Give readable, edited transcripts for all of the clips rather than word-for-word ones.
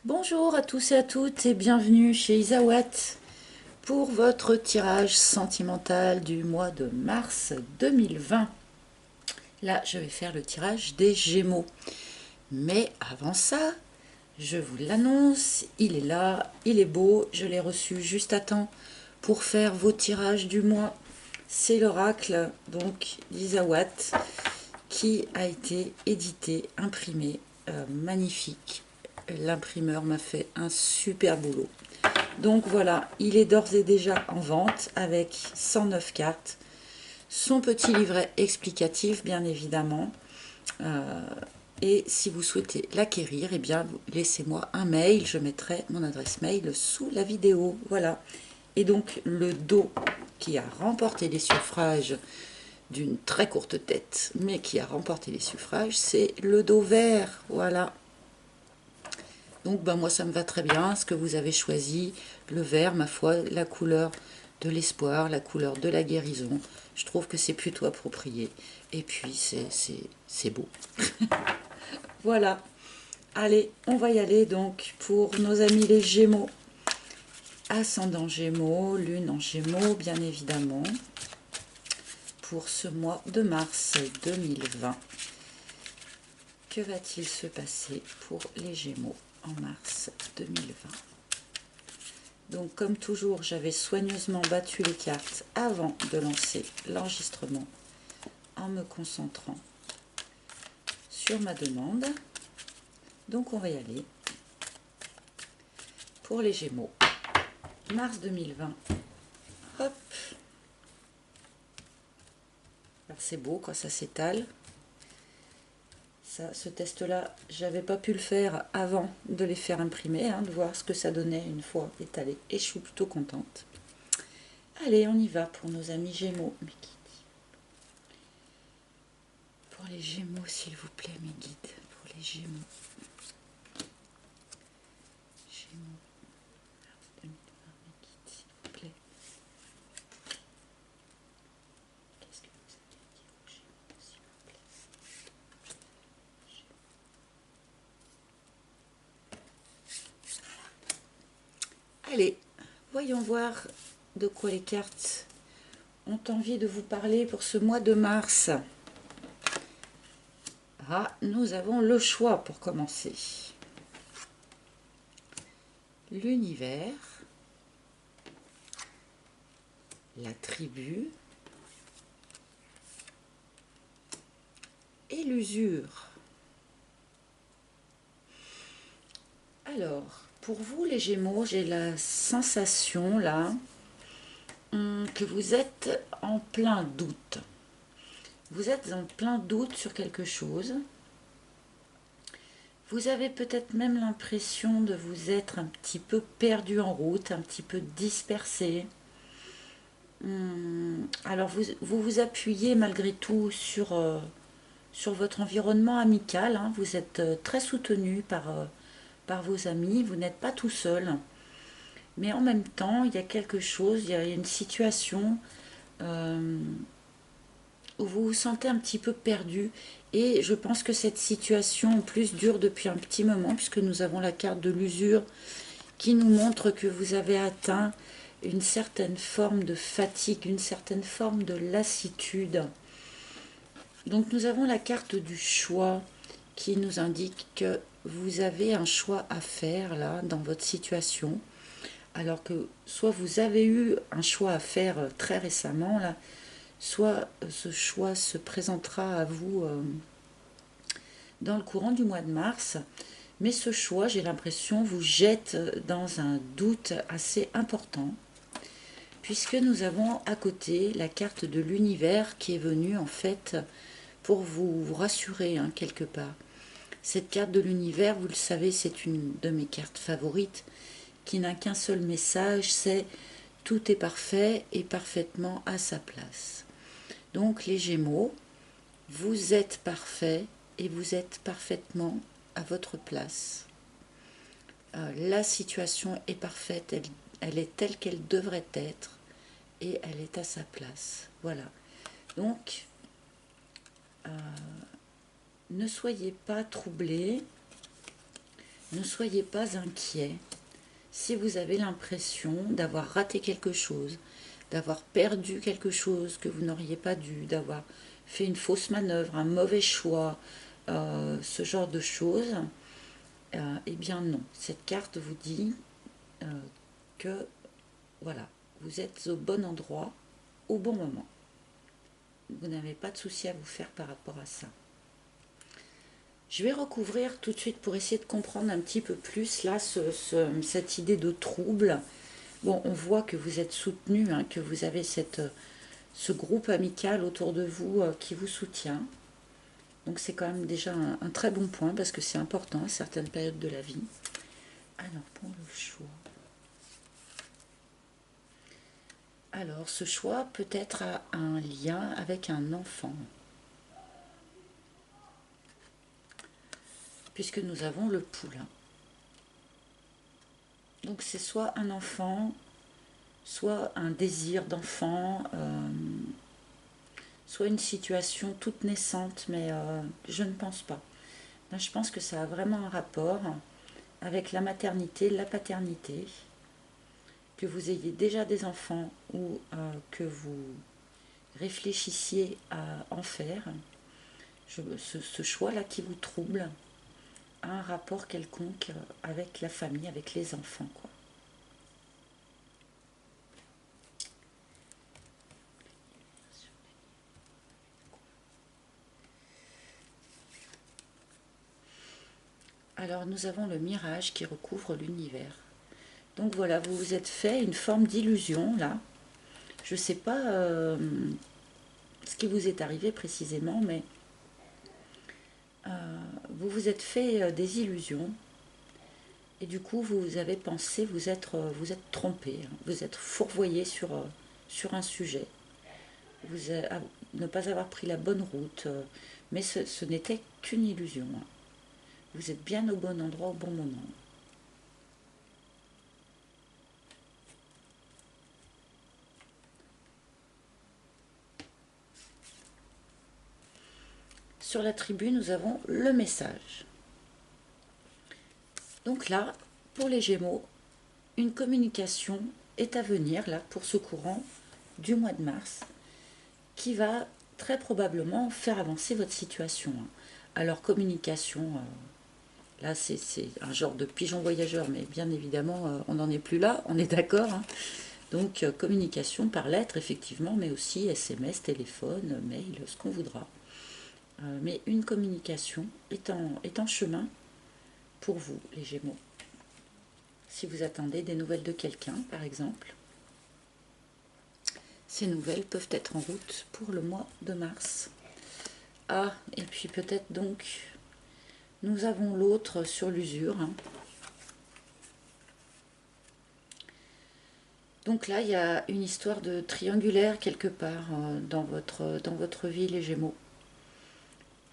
Bonjour à tous et à toutes et bienvenue chez Isawat pour votre tirage sentimental du mois de mars 2020. Là, je vais faire le tirage des Gémeaux. Mais avant ça, je vous l'annonce, il est là, il est beau, je l'ai reçu juste à temps pour faire vos tirages du mois. C'est l'oracle donc d'Isawat qui a été édité, imprimé, magnifique. L'imprimeur m'a fait un super boulot. Donc voilà, il est d'ores et déjà en vente avec 109 cartes, son petit livret explicatif bien évidemment. Euh, et si vous souhaitez l'acquérir, eh bien laissez-moi un mail, je mettrai mon adresse mail sous la vidéo. Voilà. Et donc le dos qui a remporté les suffrages d'une très courte tête, mais qui a remporté les suffrages, c'est le dos vert. Voilà. Donc ben, moi ça me va très bien, ce que vous avez choisi, le vert, ma foi, la couleur de l'espoir, la couleur de la guérison. Je trouve que c'est plutôt approprié. Et puis c'est beau. Voilà. Allez, on va y aller donc pour nos amis les Gémeaux. Ascendant Gémeaux, Lune en Gémeaux, bien évidemment, pour ce mois de mars 2020. Que va-t-il se passer pour les Gémeaux en mars 2020? Donc comme toujours, j'avais soigneusement battu les cartes avant de lancer l'enregistrement en me concentrant sur ma demande. Donc on va y aller pour les Gémeaux. Mars 2020. Hop. Alors c'est beau quand ça s'étale. Ça, ce test-là, j'avais pas pu le faire avant de les faire imprimer, de voir ce que ça donnait une fois étalé. Et je suis plutôt contente. Allez, on y va pour nos amis Gémeaux. Mes guides. Pour les Gémeaux, s'il vous plaît, mes guides. Pour les Gémeaux. Gémeaux. 2020, mes guides, s'il vous plaît. Qu'est-ce que vous avez à dire aux Gémeaux, s'il vous plaît? Allez, voyons voir de quoi les cartes ont envie de vous parler pour ce mois de mars. Ah, nous avons le choix pour commencer. L'univers, la tribu et l'usure. Alors, pour vous les Gémeaux, j'ai la sensation là que vous êtes en plein doute. Vous êtes en plein doute sur quelque chose. Vous avez peut-être même l'impression de vous être un petit peu perdu en route, un petit peu dispersé. Alors vous appuyez malgré tout sur votre environnement amical. Vous êtes très soutenu par vos amis. Vous n'êtes pas tout seul. Mais en même temps, il y a quelque chose, il y a une situation euh, où vous vous sentez un petit peu perdu. Et je pense que cette situation en plus dure depuis un petit moment, puisque nous avons la carte de l'usure qui nous montre que vous avez atteint une certaine forme de fatigue, une certaine forme de lassitude. Donc nous avons la carte du choix qui nous indique que vous avez un choix à faire là dans votre situation. Alors que soit vous avez eu un choix à faire très récemment là, soit ce choix se présentera à vous dans le courant du mois de mars. Mais ce choix, j'ai l'impression, vous jette dans un doute assez important, puisque nous avons à côté la carte de l'univers qui est venue en fait pour vous rassurer quelque part. Cette carte de l'univers, vous le savez, c'est une de mes cartes favorites qui n'a qu'un seul message, c'est tout est parfait et parfaitement à sa place. Donc les Gémeaux, vous êtes parfait et vous êtes parfaitement à votre place. La situation est parfaite, elle est telle qu'elle devrait être et elle est à sa place. Voilà. Donc, ne soyez pas troublés, Ne soyez pas inquiet si vous avez l'impression d'avoir raté quelque chose, d'avoir perdu quelque chose que vous n'auriez pas dû, d'avoir fait une fausse manœuvre, un mauvais choix, ce genre de choses. Eh bien non, cette carte vous dit que voilà, vous êtes au bon endroit, au bon moment. Vous n'avez pas de souci à vous faire par rapport à ça. Je vais recouvrir tout de suite pour essayer de comprendre un petit peu plus là cette idée de trouble. Bon, on voit que vous êtes soutenu, hein, que vous avez ce groupe amical autour de vous qui vous soutient. Donc c'est quand même déjà un très bon point parce que c'est important à certaines périodes de la vie. Alors pour le choix. Alors ce choix peut-être a un lien avec un enfant. Puisque nous avons le poulain. Donc c'est soit un enfant, soit un désir d'enfant, soit une situation toute naissante, mais je ne pense pas. Là, je pense que ça a vraiment un rapport avec la maternité, la paternité, que vous ayez déjà des enfants ou que vous réfléchissiez à en faire. Ce choix-là qui vous trouble a un rapport quelconque avec la famille, avec les enfants, quoi. Alors nous avons le mirage qui recouvre l'univers. Donc voilà, vous vous êtes fait une forme d'illusion là. Je ne sais pas ce qui vous est arrivé précisément, mais vous vous êtes fait des illusions. Et du coup, vous avez pensé vous êtes trompé, hein, vous êtes fourvoyé sur un sujet. Ne pas avoir pris la bonne route, mais ce n'était qu'une illusion, hein. Vous êtes bien au bon endroit au bon moment. Sur la tribu, nous avons le message. Donc là, pour les Gémeaux, une communication est à venir là pour ce courant du mois de mars qui va très probablement faire avancer votre situation. Alors communication, là c'est un genre de pigeon voyageur, mais bien évidemment on n'en est plus là, on est d'accord, hein. Donc communication par lettre effectivement, mais aussi SMS, téléphone, mail, ce qu'on voudra. Mais une communication est en chemin pour vous, les Gémeaux. Si vous attendez des nouvelles de quelqu'un, par exemple, ces nouvelles peuvent être en route pour le mois de mars. Ah, et puis peut-être donc, nous avons l'autre sur l'usure, hein. Donc là, il y a une histoire de triangulaire quelque part dans votre vie, les Gémeaux.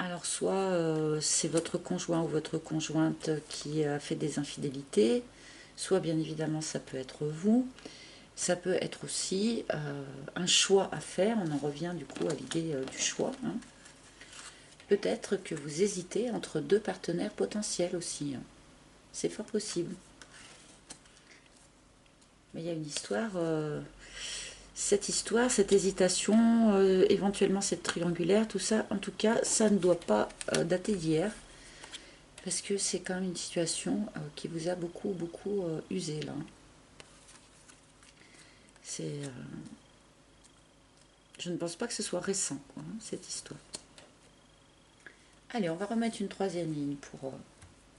Alors soit c'est votre conjoint ou votre conjointe qui a fait des infidélités, soit bien évidemment ça peut être vous, ça peut être aussi un choix à faire, on en revient du coup à l'idée du choix, hein. Peut-être que vous hésitez entre deux partenaires potentiels aussi, hein. C'est fort possible. Mais il y a une histoire, cette hésitation, éventuellement cette triangulaire, tout ça, en tout cas, ça ne doit pas dater d'hier. Parce que c'est quand même une situation qui vous a beaucoup, beaucoup usé là. Je ne pense pas que ce soit récent, quoi, hein, cette histoire. Allez, on va remettre une troisième ligne pour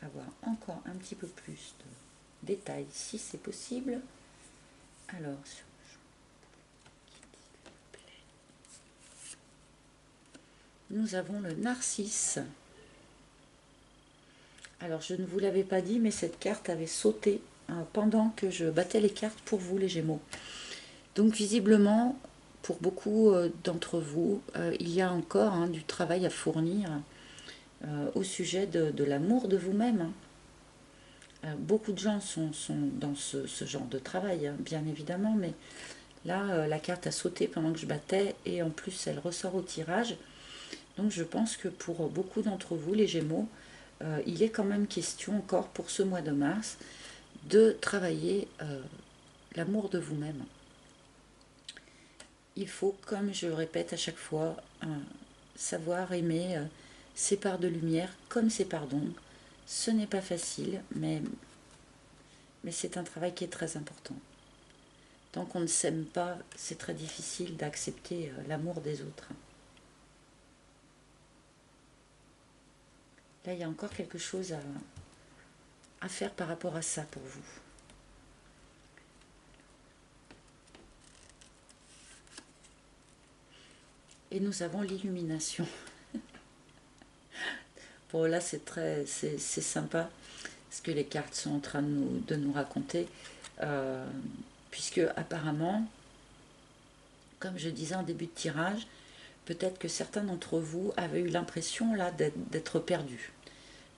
avoir encore un petit peu plus de détails, si c'est possible. Alors, nous avons le narcisse. Alors, je ne vous l'avais pas dit, mais cette carte avait sauté pendant que je battais les cartes pour vous, les Gémeaux. Donc, visiblement, pour beaucoup d'entre vous, il y a encore du travail à fournir au sujet de l'amour de vous-même, hein. Beaucoup de gens sont dans ce genre de travail, hein, bien évidemment, mais là, la carte a sauté pendant que je battais et en plus, elle ressort au tirage. Donc, je pense que pour beaucoup d'entre vous, les Gémeaux, il est quand même question encore pour ce mois de mars de travailler l'amour de vous-même. Il faut, comme je le répète à chaque fois, savoir aimer ses parts de lumière comme ses parts d'ombre. Ce n'est pas facile, mais c'est un travail qui est très important. Tant qu'on ne s'aime pas, c'est très difficile d'accepter l'amour des autres. Là, il y a encore quelque chose à faire par rapport à ça pour vous. Et nous avons l'illumination. Bon, là, c'est sympa ce que les cartes sont en train de nous raconter, puisque apparemment, comme je disais en début de tirage, peut-être que certains d'entre vous avaient eu l'impression là d'être perdus,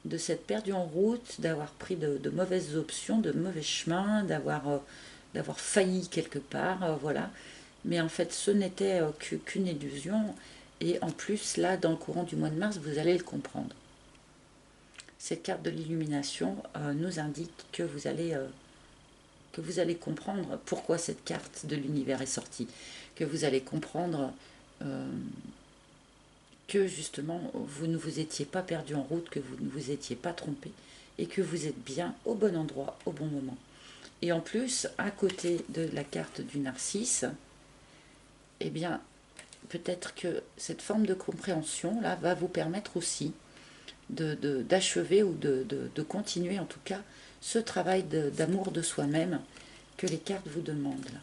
de s'être perdus en route, d'avoir pris de mauvaises options, de mauvais chemins, d'avoir failli quelque part, voilà. Mais en fait, ce n'était qu'une illusion. Et en plus, là, dans le courant du mois de mars, vous allez le comprendre. Cette carte de l'illumination nous indique que vous allez comprendre pourquoi cette carte de l'univers est sortie, que vous allez comprendre que justement vous ne vous étiez pas perdu en route, que vous ne vous étiez pas trompé et que vous êtes bien au bon endroit au bon moment. Et en plus, à côté de la carte du narcisse, eh bien, peut-être que cette forme de compréhension là va vous permettre aussi d'achever ou de continuer en tout cas ce travail d'amour de soi-même que les cartes vous demandent là.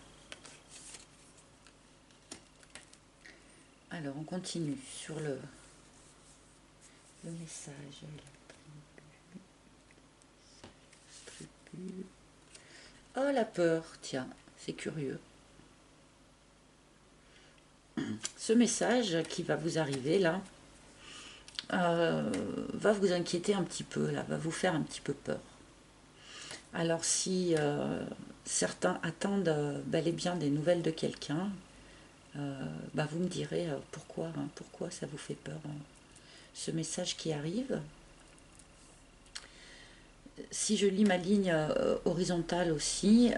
Alors on continue sur le message. Oh la peur, tiens, c'est curieux. Ce message qui va vous arriver là va vous inquiéter un petit peu, là, va vous faire un petit peu peur. Alors si certains attendent bel et bien des nouvelles de quelqu'un, vous me direz pourquoi ça vous fait peur, ce message qui arrive. Si je lis ma ligne horizontale aussi,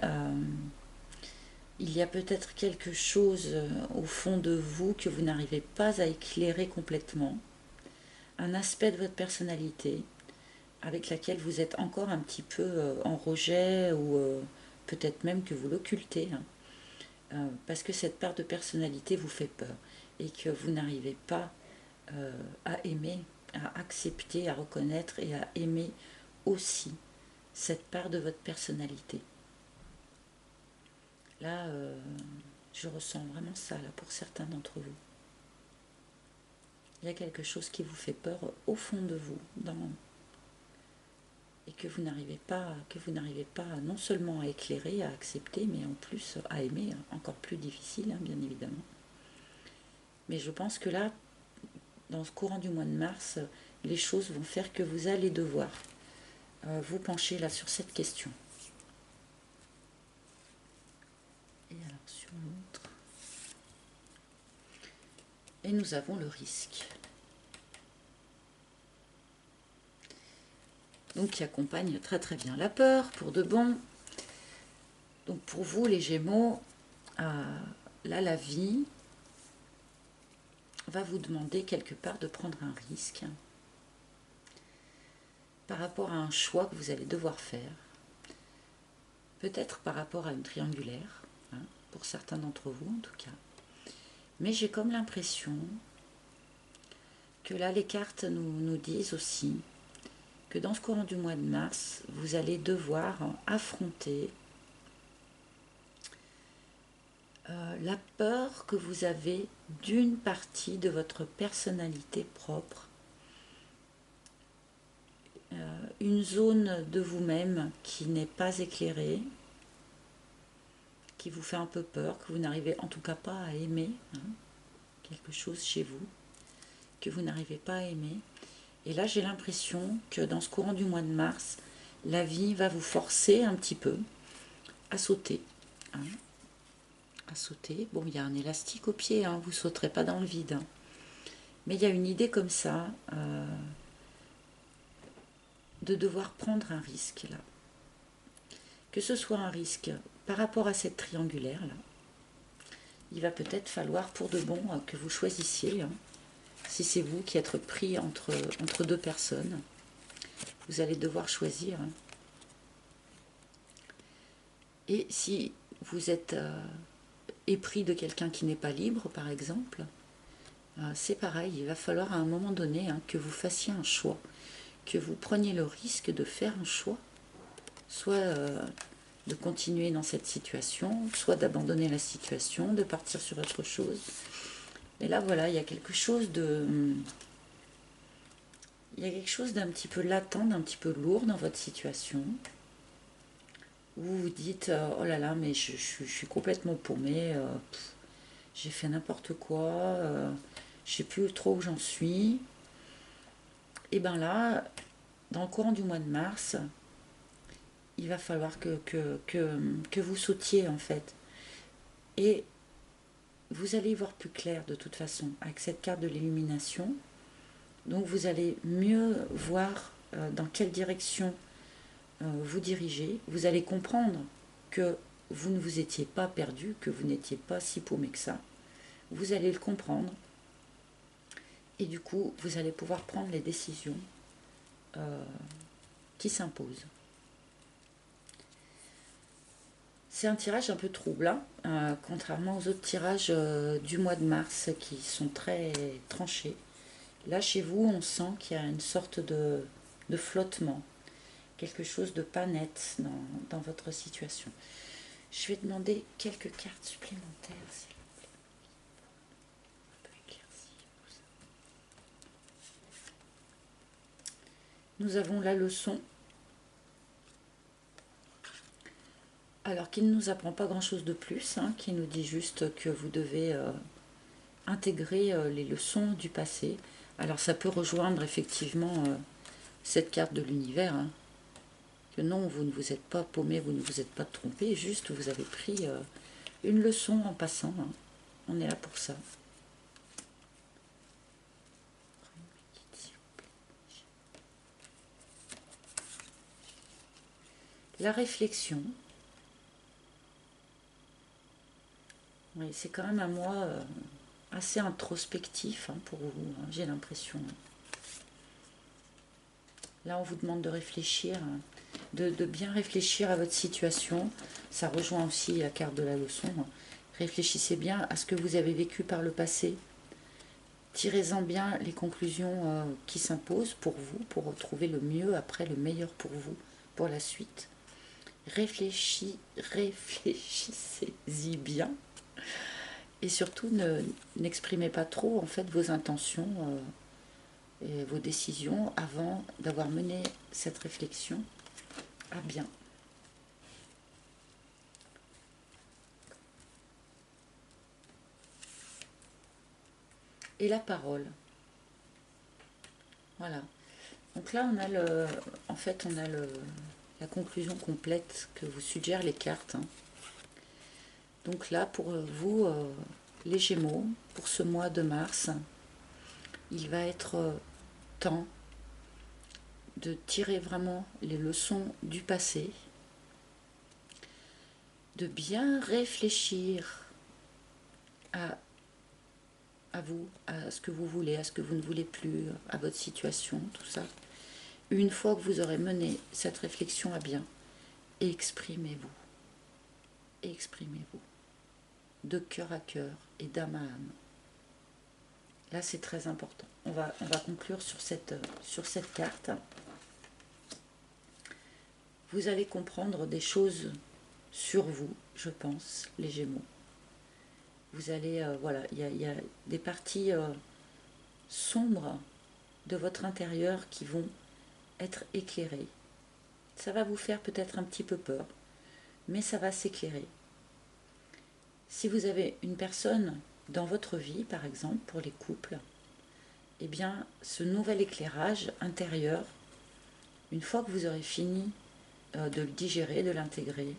il y a peut-être quelque chose au fond de vous que vous n'arrivez pas à éclairer complètement, un aspect de votre personnalité avec laquelle vous êtes encore un petit peu en rejet ou peut-être même que vous l'occultez, parce que cette part de personnalité vous fait peur et que vous n'arrivez pas à aimer, à accepter, à reconnaître et à aimer aussi cette part de votre personnalité. Là, je ressens vraiment ça là, pour certains d'entre vous. Il y a quelque chose qui vous fait peur au fond de vous, et que vous n'arrivez pas non seulement à éclairer, à accepter, mais en plus à aimer, encore plus difficile, bien évidemment. Mais je pense que là, dans ce courant du mois de mars, les choses vont faire que vous allez devoir vous pencher là sur cette question. Et alors sur l'autre. Et nous avons le risque. Donc qui accompagne très très bien la peur, pour de bon. Donc pour vous les Gémeaux, là la vie va vous demander quelque part de prendre un risque par rapport à un choix que vous allez devoir faire. Peut-être par rapport à une triangulaire, pour certains d'entre vous en tout cas. Mais j'ai comme l'impression que là les cartes nous disent aussi que dans ce courant du mois de mars, vous allez devoir affronter la peur que vous avez d'une partie de votre personnalité propre, une zone de vous-même qui n'est pas éclairée, qui vous fait un peu peur, que vous n'arrivez en tout cas pas à aimer, quelque chose chez vous que vous n'arrivez pas à aimer. Et là j'ai l'impression que dans ce courant du mois de mars, la vie va vous forcer un petit peu à sauter. À sauter. Bon, il y a un élastique au pied, vous ne sauterez pas dans le vide. Mais il y a une idée comme ça, de devoir prendre un risque là. Que ce soit un risque par rapport à cette triangulaire là, il va peut-être falloir pour de bon que vous choisissiez, hein, si c'est vous qui êtes pris entre deux personnes, vous allez devoir choisir. Hein. Et si vous êtes épris de quelqu'un qui n'est pas libre, par exemple, c'est pareil, il va falloir à un moment donné, hein, que vous fassiez un choix, que vous preniez le risque de faire un choix, soit de continuer dans cette situation, soit d'abandonner la situation, de partir sur autre chose. Et là, voilà, il y a quelque chose de... Il y a quelque chose d'un petit peu latent, d'un petit peu lourd dans votre situation. Vous vous dites, oh là là, mais je suis complètement paumée, j'ai fait n'importe quoi, je sais plus trop où j'en suis. Et bien là, dans le courant du mois de mars, il va falloir que vous sautiez en fait. Et vous allez y voir plus clair de toute façon avec cette carte de l'illumination. Donc vous allez mieux voir dans quelle direction vous dirigez. Vous allez comprendre que vous ne vous étiez pas perdu, que vous n'étiez pas si paumé que ça. Vous allez le comprendre. Et du coup, vous allez pouvoir prendre les décisions qui s'imposent. C'est un tirage un peu trouble, hein, contrairement aux autres tirages du mois de mars qui sont très tranchés. Là, chez vous, on sent qu'il y a une sorte de flottement, quelque chose de pas net dans votre situation. Je vais demander quelques cartes supplémentaires, s'il vous plaît. Un peu éclairci, tout ça. Nous avons la leçon. Alors, qui ne nous apprend pas grand-chose de plus, hein, qui nous dit juste que vous devez intégrer les leçons du passé. Alors, ça peut rejoindre effectivement cette carte de l'univers, hein, que non, vous ne vous êtes pas paumé, vous ne vous êtes pas trompé, juste vous avez pris une leçon en passant. Hein. On est là pour ça. La réflexion. Oui, c'est quand même un mois assez introspectif hein, pour vous, hein, j'ai l'impression. Là, on vous demande de réfléchir, hein, de bien réfléchir à votre situation. Ça rejoint aussi la carte de la leçon. Hein. Réfléchissez bien à ce que vous avez vécu par le passé. Tirez-en bien les conclusions qui s'imposent pour vous, pour retrouver le mieux après, le meilleur pour vous, pour la suite. Réfléchissez-y bien. Et surtout, n'exprimez pas trop en fait vos intentions et vos décisions avant d'avoir mené cette réflexion à bien. Et la parole. Voilà. Donc là, on a la conclusion complète que vous suggèrent les cartes. Hein. Donc là, pour vous, les Gémeaux, pour ce mois de mars, il va être temps de tirer vraiment les leçons du passé, de bien réfléchir à vous, à ce que vous voulez, à ce que vous ne voulez plus, à votre situation, tout ça. Une fois que vous aurez mené cette réflexion à bien, exprimez-vous. Exprimez-vous. De cœur à cœur et d'âme à âme. Là, c'est très important. On va conclure sur cette carte. Vous allez comprendre des choses sur vous, je pense, les Gémeaux. Vous allez, voilà, il y a des parties sombres de votre intérieur qui vont être éclairées. Ça va vous faire peut-être un petit peu peur, mais ça va s'éclairer. Si vous avez une personne dans votre vie, par exemple, pour les couples, eh bien, ce nouvel éclairage intérieur, une fois que vous aurez fini de le digérer, de l'intégrer,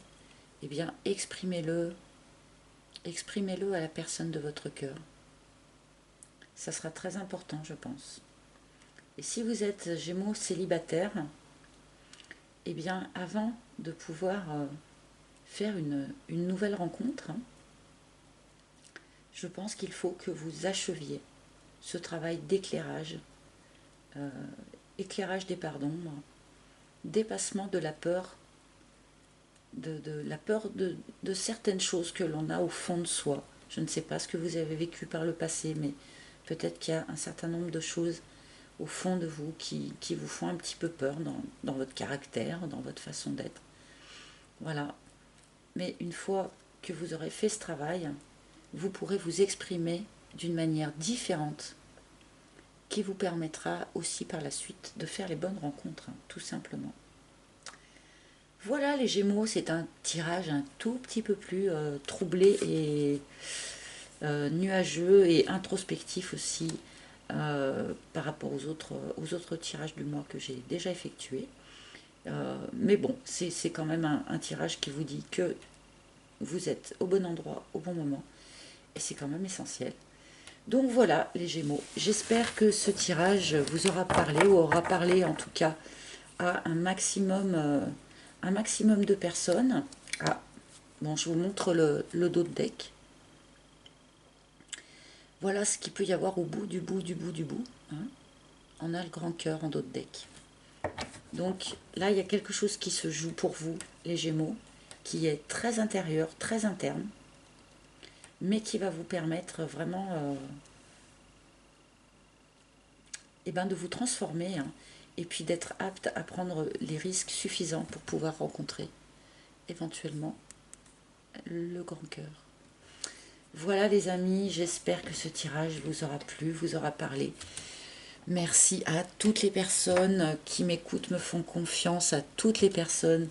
eh bien, exprimez-le à la personne de votre cœur. Ça sera très important, je pense. Et si vous êtes Gémeaux célibataire, eh bien, avant de pouvoir faire une nouvelle rencontre, hein, je pense qu'il faut que vous acheviez ce travail d'éclairage, euh, éclairage des parts d'ombre, dépassement de la peur, de la peur de certaines choses que l'on a au fond de soi. Je ne sais pas ce que vous avez vécu par le passé, mais peut-être qu'il y a un certain nombre de choses au fond de vous qui vous font un petit peu peur dans votre caractère, dans votre façon d'être. Voilà. Mais une fois que vous aurez fait ce travail, vous pourrez vous exprimer d'une manière différente qui vous permettra aussi par la suite de faire les bonnes rencontres, hein, tout simplement. Voilà les Gémeaux, c'est un tirage un tout petit peu plus troublé et nuageux et introspectif aussi par rapport aux autres tirages du mois que j'ai déjà effectués. Mais bon, c'est quand même un tirage qui vous dit que vous êtes au bon endroit, au bon moment. Et c'est quand même essentiel. Donc voilà les Gémeaux, j'espère que ce tirage vous aura parlé ou aura parlé en tout cas à un maximum de personnes. Ah, bon, je vous montre le dos de deck. Voilà ce qu'il peut y avoir au bout du bout du bout du bout. Hein. On a le grand cœur en dos de deck. Donc là, il y a quelque chose qui se joue pour vous, les Gémeaux, qui est très intérieur, très interne, mais qui va vous permettre vraiment eh ben, de vous transformer, hein, et puis d'être apte à prendre les risques suffisants pour pouvoir rencontrer éventuellement le grand cœur. Voilà les amis, j'espère que ce tirage vous aura plu, vous aura parlé. Merci à toutes les personnes qui m'écoutent, me font confiance, à toutes les personnes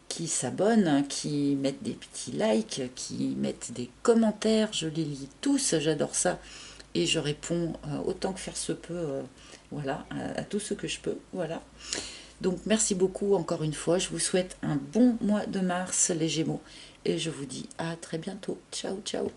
qui s'abonnent, qui mettent des petits likes, qui mettent des commentaires. Je les lis tous, j'adore ça. Et je réponds autant que faire se peut, voilà, à tout ce que je peux. Voilà. Donc merci beaucoup encore une fois. Je vous souhaite un bon mois de mars, les Gémeaux. Et je vous dis à très bientôt. Ciao, ciao.